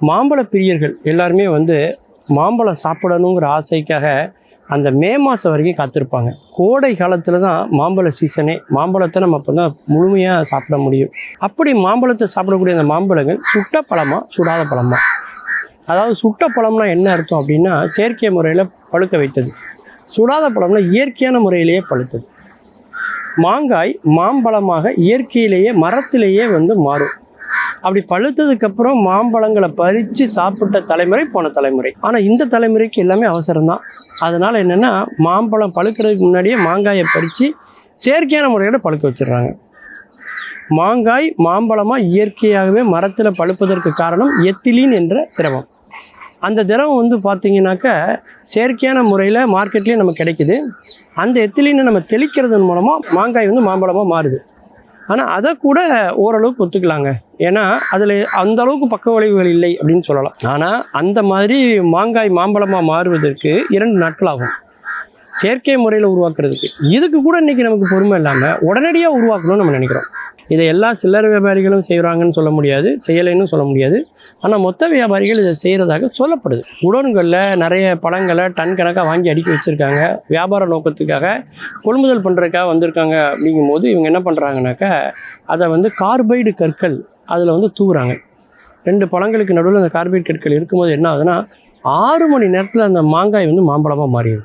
மாம்பழ பிரியர்கள் எல்லாருமே வந்து மாம்பழம் சாப்பிடணுங்கிற ஆசைக்காக அந்த மே மாதம் வரைக்கும் காத்திருப்பாங்க. கோடை காலத்தில் தான் மாம்பழ சீசனே. மாம்பழத்தை நம்ம அப்போ தான் முழுமையாக சாப்பிட முடியும். அப்படி மாம்பழத்தை சாப்பிடக்கூடிய அந்த மாம்பழங்கள் சுட்ட பழமா சுடாத பழமா? அதாவது சுட்ட பழம்னா என்ன அர்த்தம் அப்படின்னா செயற்கை முறையில் பழுக்க வைத்தது. சுடாத பழம்னா இயற்கையான முறையிலேயே பழுத்தது. மாங்காய் மாம்பழமாக இயற்கையிலேயே மரத்திலேயே வந்து மாறும். அப்படி பழுத்ததுக்கப்புறம் மாம்பழங்களை பறித்து சாப்பிட்ட தலைமுறை போன தலைமுறை. ஆனால் இந்த தலைமுறைக்கு எல்லாமே அவசரம்தான். அதனால் என்னென்னா மாம்பழம் பழுக்கிறதுக்கு முன்னாடியே மாங்காயை பறித்து செயற்கையான முறையில் பழுக்க வச்சிடுறாங்க. மாங்காய் மாம்பழமாக இயற்கையாகவே மரத்தில் பழுப்பதற்கு காரணம் எத்திலீன் என்ற திரவம். அந்த திரவம் வந்து பார்த்திங்கனாக்கா செயற்கையான முறையில் மார்க்கெட்லேயே நமக்கு கிடைக்குது. அந்த எத்திலீனை நம்ம தெளிக்கிறதன் மூலமாக மாங்காய் வந்து மாம்பழமாக மாறுது. ஆனால் அதை கூட ஓரளவுக்கு ஒத்துக்கலாங்க. ஏன்னா அதில் அந்த அளவுக்கு பக்க விளைவுகள் இல்லை அப்படின்னு சொல்லலாம். ஆனால் அந்த மாதிரி மாங்காய் மாம்பழமாக மாறுவதற்கு 2 நாட்கள் ஆகும் செயற்கை முறையில் உருவாக்குறதுக்கு. இதுக்கு கூட இன்றைக்கி நமக்கு பொறுமை இல்லாமல் உடனடியாக உருவாக்கணும்னு நம்ம நினைக்கிறோம். இதை எல்லா சில்லறை வியாபாரிகளும் செய்கிறாங்கன்னு சொல்ல முடியாது, செய்யலைன்னு சொல்ல முடியாது. ஆனால் மொத்த வியாபாரிகள் இதை செய்கிறதாக சொல்லப்படுது. குடோன்களில் நிறைய பழங்களை டன் கணக்காக வாங்கி அடுக்கி வச்சுருக்காங்க. வியாபார நோக்கத்துக்காக கொள்முதல் பண்ணுறதுக்காக வந்திருக்காங்க. அப்படிங்கும்போது இவங்க என்ன பண்ணுறாங்கனாக்கா அதை வந்து கார்பைடு கற்கள் அதில் வந்து தூவுறாங்க. 2 பழங்களுக்கு நடுவில் அந்த கார்பைடு கற்கள் இருக்கும்போது என்ன ஆகுதுன்னா 6 மணி நேரத்தில் அந்த மாங்காய் வந்து மாம்பழமாக மாறிடுது.